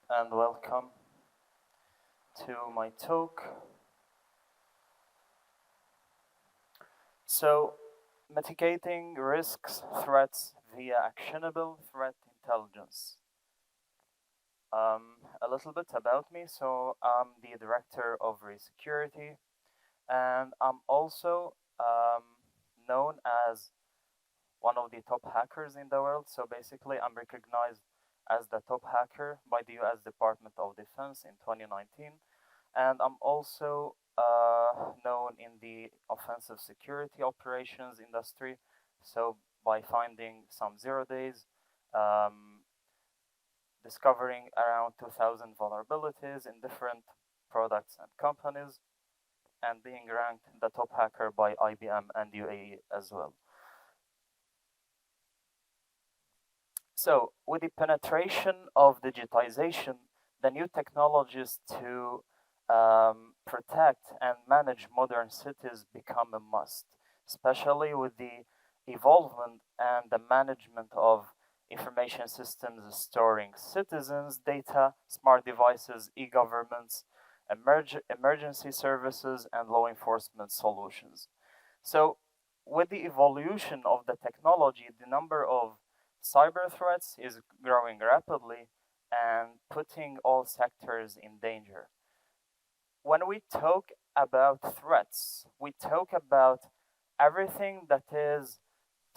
and welcome to my talk. So, mitigating risks, threats via actionable threat intelligence. A little bit about me. So, I'm the director of Resecurity, and I'm also known as one of the top hackers in the world. So, basically, I'm recognized as the top hacker by the US Department of Defense in 2019. And I'm also known in the offensive security operations industry. So by finding some 0 days, um, discovering around 2,000 vulnerabilities in different products and companies, and being ranked the top hacker by IBM and UAE as well. So with the penetration of digitization, the new technologies to protect and manage modern cities become a must, especially with the evolvement and the management of information systems storing citizens' data, smart devices, e-governments, emergency services, and law enforcement solutions. So, with the evolution of the technology, the number of cyber threats is growing rapidly and putting all sectors in danger. When we talk about threats, we talk about everything that is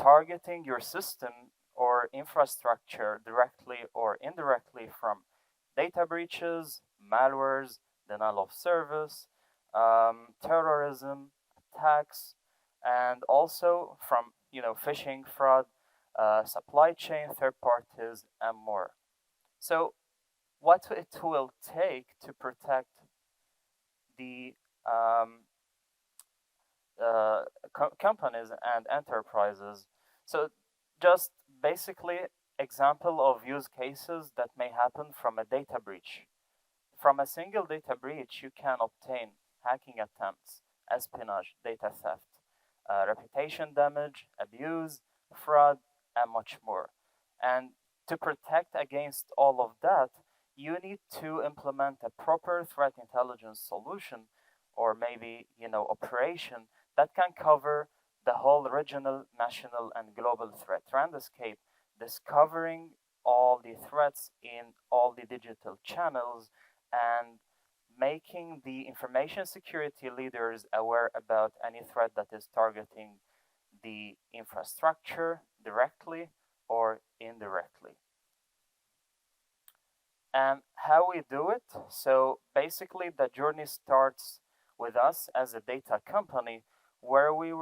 targeting your system or infrastructure directly or indirectly, from data breaches, malwares, denial of service, terrorism, attacks, and also from phishing, fraud, supply chain, third parties, and more. So, what it will take to protect the um, companies and enterprises. So, just basically example of use cases that may happen from a data breach. From a single data breach, you can obtain hacking attempts, espionage, data theft, reputation damage, abuse, fraud, and much more. And to protect against all of that, you need to implement a proper threat intelligence solution, or maybe operation that can cover the whole regional, national, and global threat landscape, discovering all the threats in all the digital channels and making the information security leaders aware about any threat that is targeting the infrastructure directly or indirectly. And how we do it? So basically, the journey starts with us as a data company, where we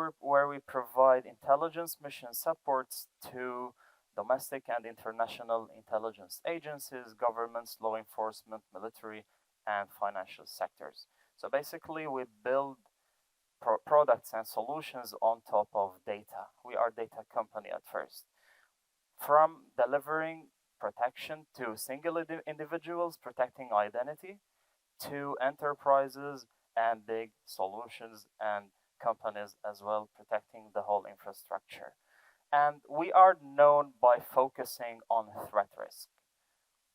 provide intelligence mission supports to domestic and international intelligence agencies, governments, law enforcement, military, and financial sectors. So basically, we build products and solutions on top of data. We are data company at first. From delivering protection to single individuals, protecting identity, to enterprises and big solutions and companies as well, protecting the whole infrastructure. And we are known by focusing on threat risk.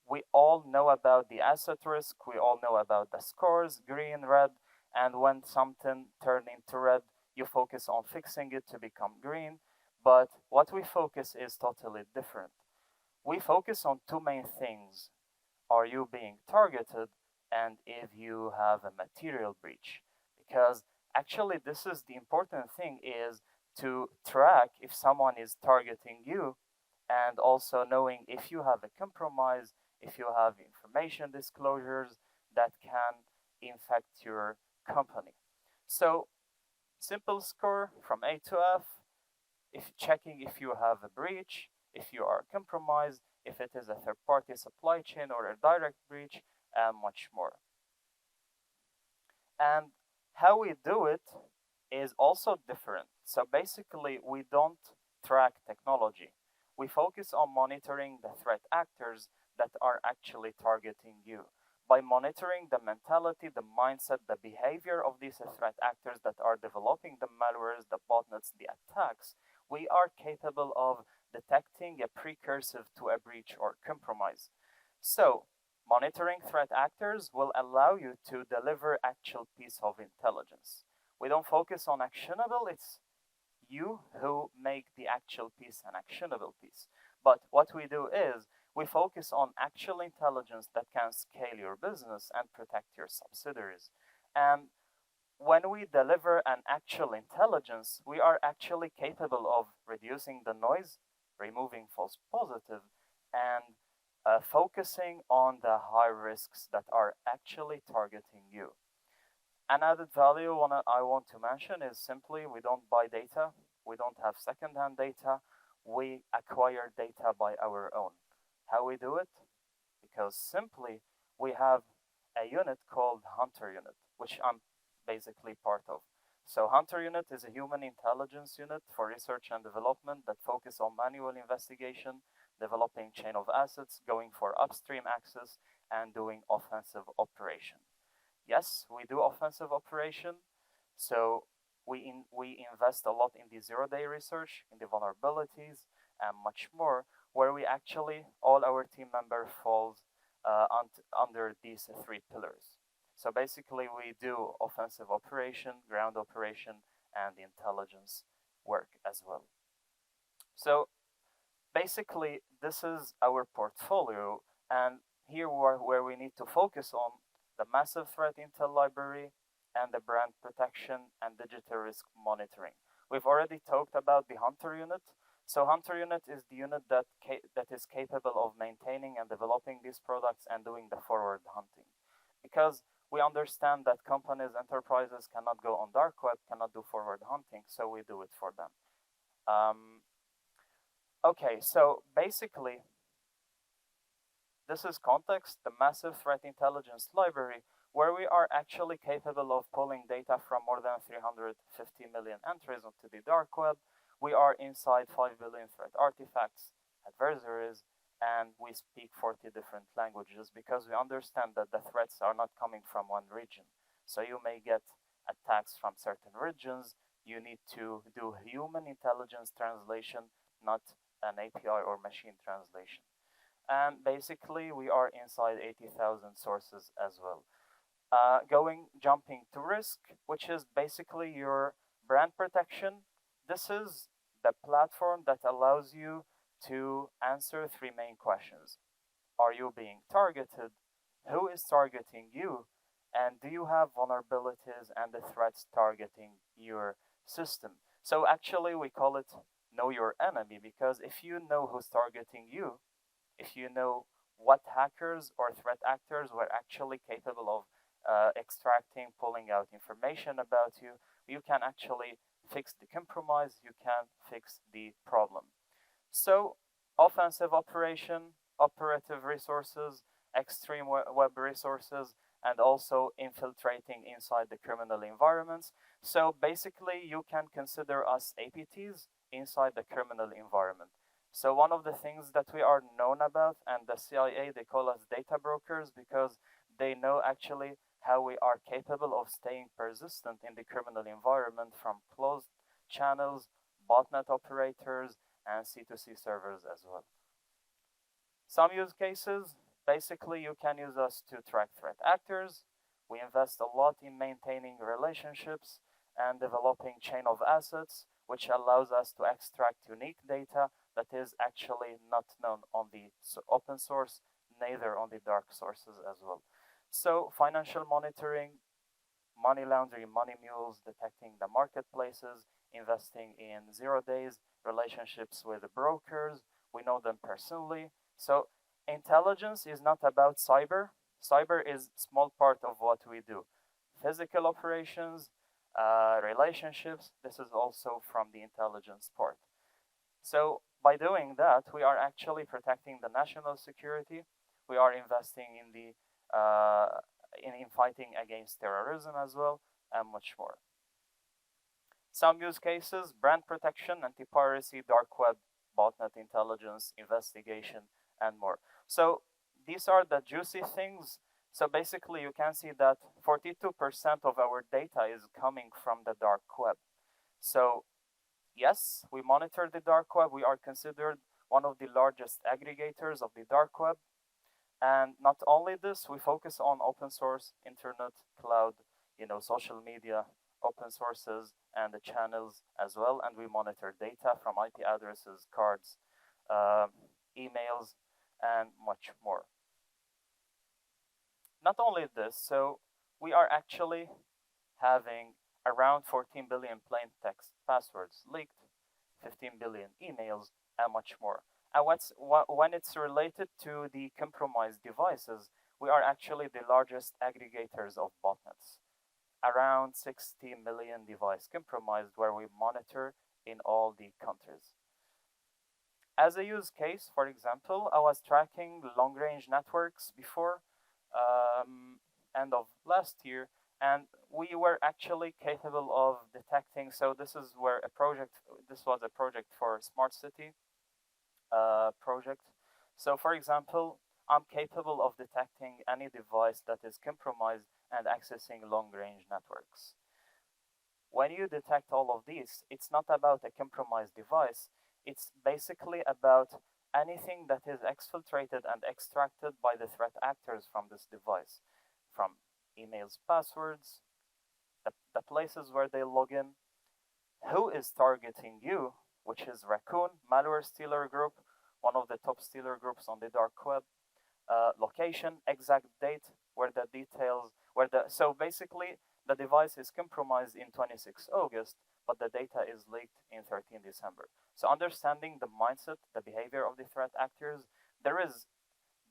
We all know about the asset risk, we all know about the scores, green, red, and when something turns into red, you focus on fixing it to become green. But what we focus is totally different. We focus on two main things. Are you being targeted? And if you have a material breach? Because actually this is the important thing, is to track if someone is targeting you, and also knowing if you have a compromise, if you have information disclosures that can infect your company. So simple score from A to F, if checking if you have a breach, if you are compromised, if it is a third party supply chain or a direct breach, and much more. And how we do it is also different. So basically, we don't track technology. We focus on monitoring the threat actors that are actually targeting you. By monitoring the mentality, the mindset, the behavior of these threat actors that are developing the malwares, the botnets, the attacks, we are capable of detecting a precursor to a breach or compromise. So, Monitoring threat actors will allow you to deliver actual piece of intelligence. We don't focus on actionable, it's you who make the actual piece an actionable piece. But what we do is we focus on actual intelligence that can scale your business and protect your subsidiaries. And when we deliver an actual intelligence, we are actually capable of reducing the noise, removing false positive, and focusing on the high risks that are actually targeting you. An added value I want to mention is simply we don't buy data, we don't have second-hand data, we acquire data by our own. How we do it? Because simply we have a unit called Hunter Unit, which I'm basically part of. So Hunter Unit is a human intelligence unit for research and development that focus on manual investigation, developing chain of assets, going for upstream access, and doing offensive operation. Yes, we do offensive operation. So we invest a lot in the zero-day research, in the vulnerabilities, and much more, where we actually, all our team member falls under these three pillars. So basically, we do offensive operation, ground operation, and intelligence work as well. So basically, this is our portfolio, and here where we need to focus on the massive threat intel library and the brand protection and digital risk monitoring. We've already talked about the Hunter unit. So Hunter unit is the unit that is capable of maintaining and developing these products and doing the forward hunting. Because we understand that companies, enterprises cannot go on dark web, cannot do forward hunting, so we do it for them. Okay, so basically, this is context, the massive threat intelligence library, where we are actually capable of pulling data from more than 350 million entries onto the dark web. We are inside 5 billion threat artifacts, adversaries, and we speak 40 different languages because we understand that the threats are not coming from one region. So you may get attacks from certain regions. You need to do human intelligence translation, not an API or machine translation. And basically, we are inside 80,000 sources as well. Jumping to risk, which is basically your brand protection. This is the platform that allows you to answer three main questions. Are you being targeted? Who is targeting you? And do you have vulnerabilities and the threats targeting your system? So actually, we call it know your enemy, because if you know who's targeting you, if you know what hackers or threat actors were actually capable of extracting, pulling out information about you, you can actually fix the compromise, you can fix the problem. So offensive operation, operative resources, extreme web resources, and also infiltrating inside the criminal environments. So basically, you can consider us APTs inside the criminal environment. So one of the things that we are known about, and the CIA, they call us data brokers because they know actually how we are capable of staying persistent in the criminal environment from closed channels, botnet operators, and C2C servers as well. Some use cases, basically you can use us to track threat actors. We invest a lot in maintaining relationships and developing chain of assets, which allows us to extract unique data that is actually not known on the open source, neither on the dark sources as well. So financial monitoring, money laundering, money mules, detecting the marketplaces, investing in 0 days, relationships with the brokers. We know them personally. So intelligence is not about cyber. Cyber is a small part of what we do. Physical operations, relationships, this is also from the intelligence part. So by doing that, we are actually protecting the national security. We are investing in the in fighting against terrorism as well, and much more. Some use cases: brand protection, anti-piracy, dark web, botnet intelligence, investigation, and more. So these are the juicy things. So basically, you can see that 42% of our data is coming from the dark web. So yes, we monitor the dark web. We are considered one of the largest aggregators of the dark web. And not only this, we focus on open source, internet, cloud, social media, open sources, and the channels as well. And we monitor data from IP addresses, cards, uh, emails, and much more. Not only this, so we are actually having around 14 billion plain text passwords leaked, 15 billion emails, and much more. And when it's related to the compromised devices, we are actually the largest aggregators of botnets. Around 60 million devices compromised where we monitor in all the countries. As a use case, for example, I was tracking long range networks before end of last year, and we were actually capable of detecting. So this was a project for smart city project. So for example, I'm capable of detecting any device that is compromised and accessing long range networks. When you detect all of these, it's not about a compromised device, it's basically about anything that is exfiltrated and extracted by the threat actors from this device, from emails, passwords, the places where they log in, who is targeting you, which is Raccoon, malware stealer group, one of the top stealer groups on the dark web, location, exact date, where the details, so basically the device is compromised in 26 August, but the data is leaked in 13 December. So understanding the mindset, the behavior of the threat actors, there is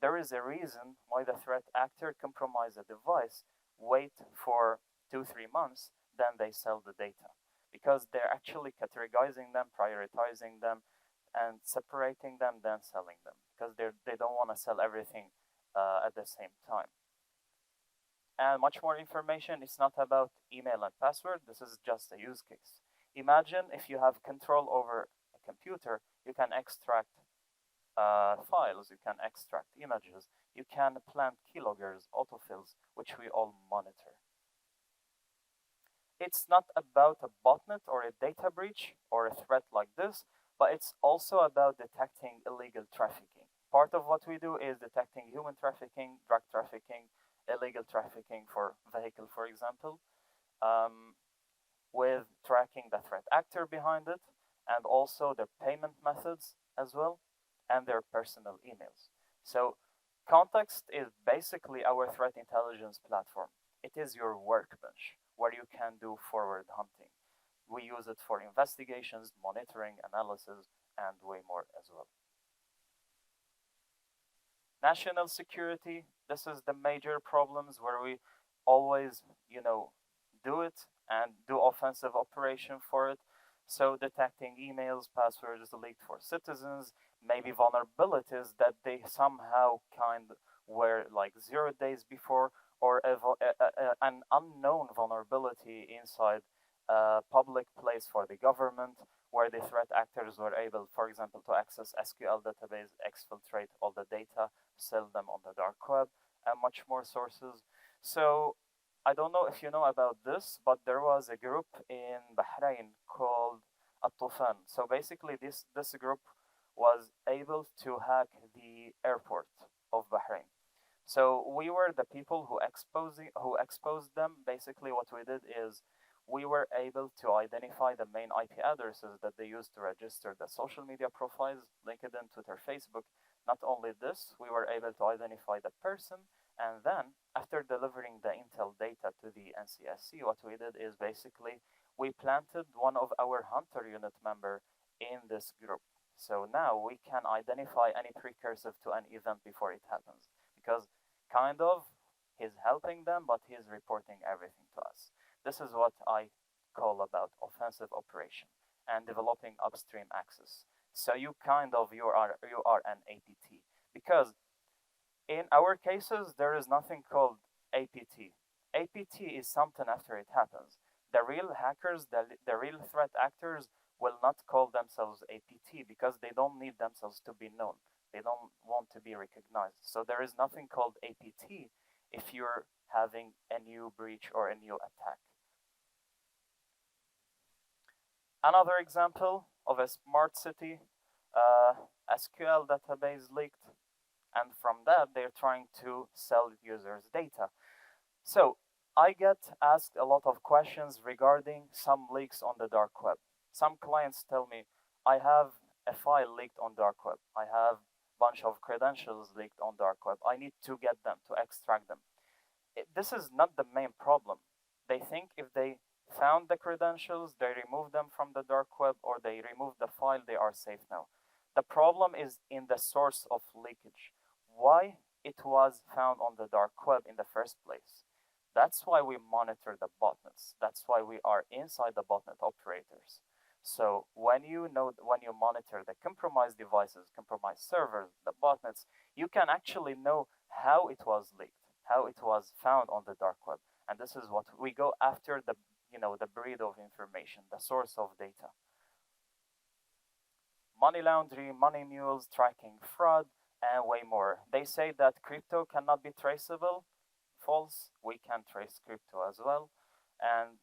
there is a reason why the threat actor compromise a device, wait for 2-3 months, then they sell the data. Because they're actually categorizing them, prioritizing them, and separating them, then selling them. Because they don't want to sell everything at the same time. And much more information, it's not about email and password, this is just a use case. Imagine if you have control over a computer, you can extract files, you can extract images, you can plant keyloggers, autofills, which we all monitor. It's not about a botnet or a data breach or a threat like this, but it's also about detecting illegal trafficking. Part of what we do is detecting human trafficking, drug trafficking, illegal trafficking for vehicle, for example, um, with tracking the threat actor behind it, and also their payment methods as well, and their personal emails. So Context is basically our threat intelligence platform. It is your workbench where you can do forward hunting. We use it for investigations, monitoring, analysis, and way more as well. National security, this is the major problems where we always, do it and do offensive operation for it. So detecting emails, passwords leaked for citizens, maybe vulnerabilities that they somehow kind were like 0 days before, or an unknown vulnerability inside a public place for the government, where the threat actors were able, for example, to access SQL database, exfiltrate all the data, sell them on the dark web, and much more sources. So I don't know if you know about this, but there was a group in Bahrain called At-Tufan. So basically, this group was able to hack the airport of Bahrain. So we were the people who exposed them. Basically, what we did is we were able to identify the main IP addresses that they used to register the social media profiles, LinkedIn, Twitter, Facebook. Not only this, we were able to identify the person, and then after delivering the intel data to the NCSC, what we did is basically we planted one of our hunter unit member in this group. So now we can identify any precursor to an event before it happens, because kind of he's helping them, but he's reporting everything to us. This is what I call about offensive operation and developing upstream access. So you are an APT, because in our cases there is nothing called APT. APT is something after it happens. The real hackers, the real threat actors will not call themselves APT because they don't need themselves to be known. They don't want to be recognized. So there is nothing called APT if you're having a new breach or a new attack. Another example of a smart city SQL database leaked. and from that they're trying to sell users data. So I get asked a lot of questions regarding some leaks on the dark web. Some clients tell me, I have a file leaked on dark web. I have a bunch of credentials leaked on dark web. I need to get them to extract them. This is not the main problem. They think if they found the credentials, they remove them from the dark web, or they remove the file, they are safe now. The problem is in the source of leakage. Why it was found on the dark web in the first place. That's why we monitor the botnets. That's why we are inside the botnet operators. So when you monitor the compromised devices, compromised servers, the botnets, you can actually know how it was leaked, how it was found on the dark web. And this is what we go after, the breed of information, the source of data. Money laundering, money mules, tracking fraud, and way more. They say that crypto cannot be traceable. False. We can trace crypto as well. And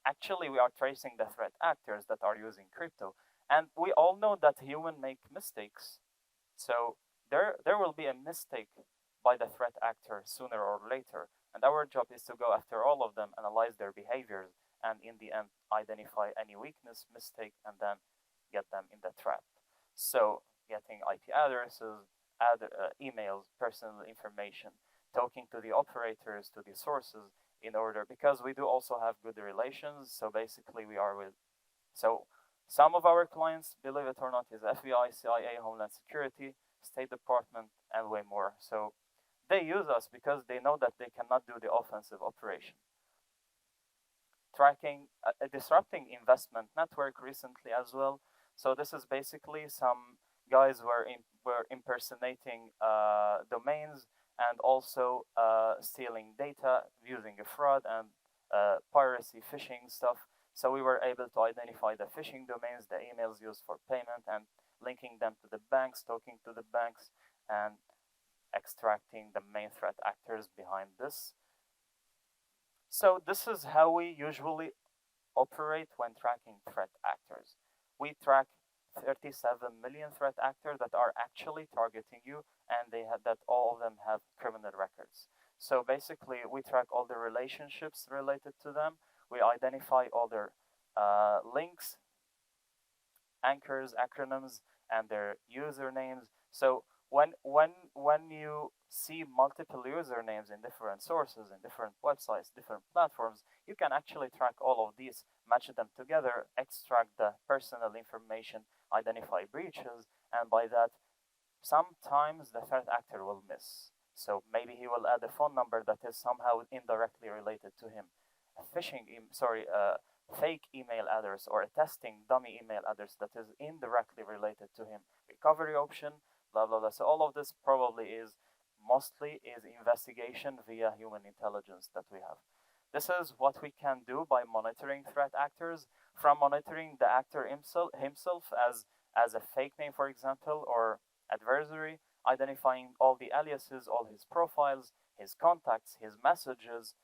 actually, we are tracing the threat actors that are using crypto. And we all know that humans make mistakes. So there will be a mistake by the threat actor sooner or later. And our job is to go after all of them, analyze their behaviors, and in the end, identify any weakness, mistake, and then get them in the trap. So getting IP addresses, emails, personal information, talking to the operators, to the sources, in order, because we do also have good relations. So basically, we are with. So some of our clients, believe it or not, is FBI, CIA, Homeland Security, State Department, and way more. So they use us because they know that they cannot do the offensive operation. Tracking, disrupting investment network recently as well. So this is basically some guys were impersonating domains and also stealing data using a fraud and piracy, phishing stuff. So we were able to identify the phishing domains, the emails used for payment, and linking them to the banks, talking to the banks, and extracting the main threat actors behind this. So this is how we usually operate when tracking threat actors. We track 37 million threat actors that are actually targeting you, and that all of them have criminal records. So basically, we track all the relationships related to them. We identify all their links, anchors, acronyms, and their usernames. So when you see multiple usernames in different sources, in different websites, different platforms, you can actually track all of these, match them together, extract the personal information, identify breaches, and by that, sometimes the threat actor will miss. So maybe he will add a phone number that is somehow indirectly related to him. A fake email address or a testing dummy email address that is indirectly related to him. Recovery option, blah blah blah. So all of this probably is mostly is investigation via human intelligence that we have. This is what we can do by monitoring threat actors, from monitoring the actor himself as a fake name, for example, or adversary, identifying all the aliases, all his profiles, his contacts, his messages,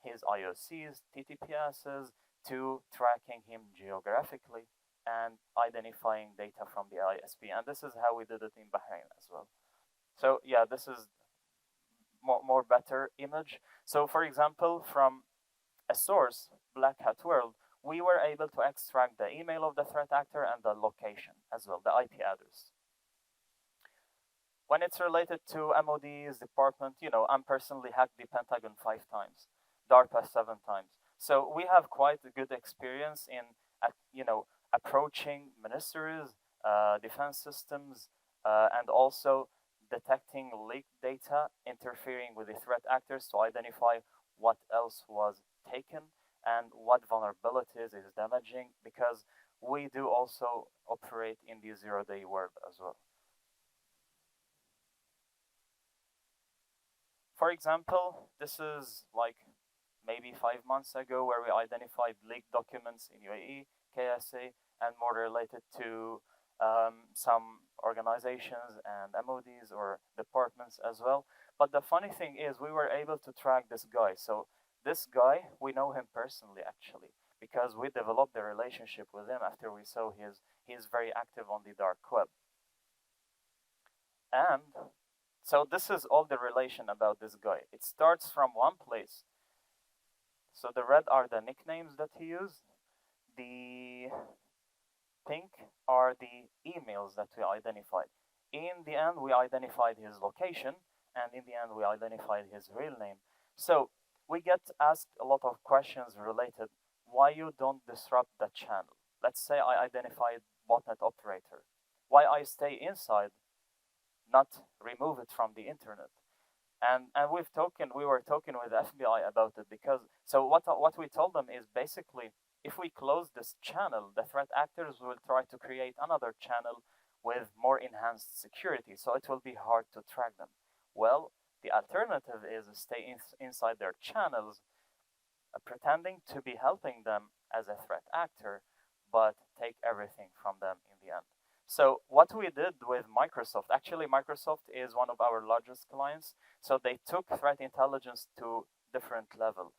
his IOCs, TTPSs, to tracking him geographically and identifying data from the ISP. And this is how we did it in Bahrain as well. So yeah, this is more better image. So for example, from a source, Black Hat World, we were able to extract the email of the threat actor and the location as well, the IP address. When it's related to MOD's department, I'm personally hacked the Pentagon 5 times, DARPA 7 times. So we have quite a good experience in, approaching ministries, defense systems, and also detecting leaked data, interfering with the threat actors to identify what else was taken and what vulnerabilities is damaging, because we do also operate in the zero-day world as well. For example, this is like maybe 5 months ago where we identified leaked documents in UAE, KSA, and more related to some organizations and MODs or departments as well. But the funny thing is we were able to track this guy. So this guy, we know him personally actually, because we developed a relationship with him after we saw he's very active on the dark web. And So this is all the relation about this guy. It starts from one place. So the red are the nicknames that he used. The pink are the emails that we identified. In the end, we identified his location, and in the end, we identified his real name. So we get asked a lot of questions related why you don't disrupt the channel. Let's say I identified botnet operator. Why I stay inside, not remove it from the internet? And we were talking with the FBI about it, because so what we told them is basically, if we close this channel, the threat actors will try to create another channel with more enhanced security, so it will be hard to track them. Well, the alternative is stay inside their channels, pretending to be helping them as a threat actor, but take everything from them in the end. So what we did with Microsoft, actually Microsoft is one of our largest clients, so they took threat intelligence to different level.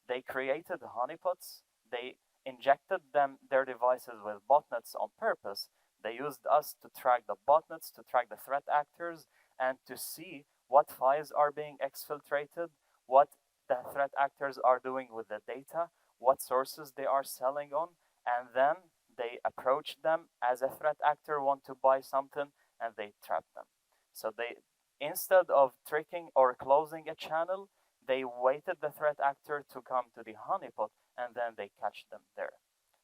They created honeypots, they injected their devices with botnets on purpose. They used us to track the botnets, to track the threat actors, and to see what files are being exfiltrated, what the threat actors are doing with the data, what sources they are selling on, and then they approach them as a threat actor want to buy something, and they trap them. So they, instead of tricking or closing a channel, they waited the threat actor to come to the honeypot, and then they catch them there.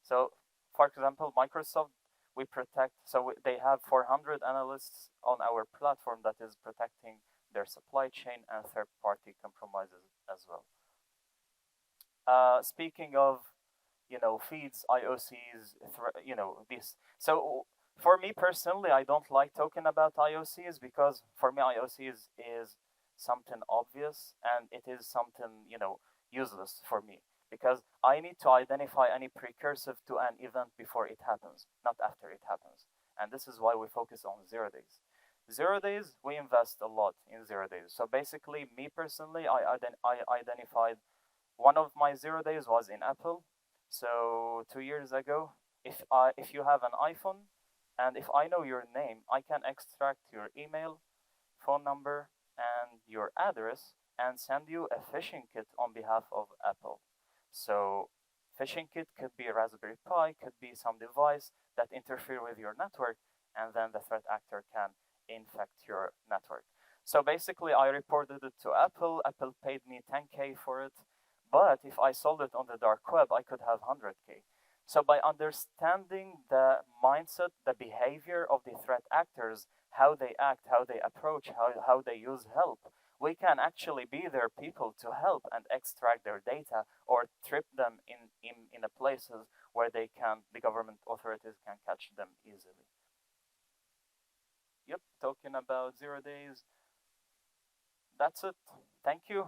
So for example, Microsoft, we protect, so they have 400 analysts on our platform that is protecting their supply chain and third-party compromises as well. Speaking of, feeds, IOCs, this. So for me personally, I don't like talking about IOCs, because for me IOCs is something obvious, and it is something, useless for me, because I need to identify any precursive to an event before it happens, not after it happens. And this is why we focus on 0 days. 0 days, we invest a lot in 0 days. So basically, me personally, I identified one of my 0 days was in Apple. So 2 years ago, if you have an iPhone, and if I know your name, I can extract your email, phone number, and your address, and send you a phishing kit on behalf of Apple. So phishing kit could be a Raspberry Pi, could be some device that interfere with your network, and then the threat actor can infect your network. So basically, I reported it to Apple. Apple paid me 10K for it. But if I sold it on the dark web, I could have 100K. So by understanding the mindset, the behavior of the threat actors, how they act, how they approach, how they use help, we can actually be their people to help and extract their data, or trip them in the places where the government authorities can catch them easily. Yep, talking about 0 days. That's it. Thank you.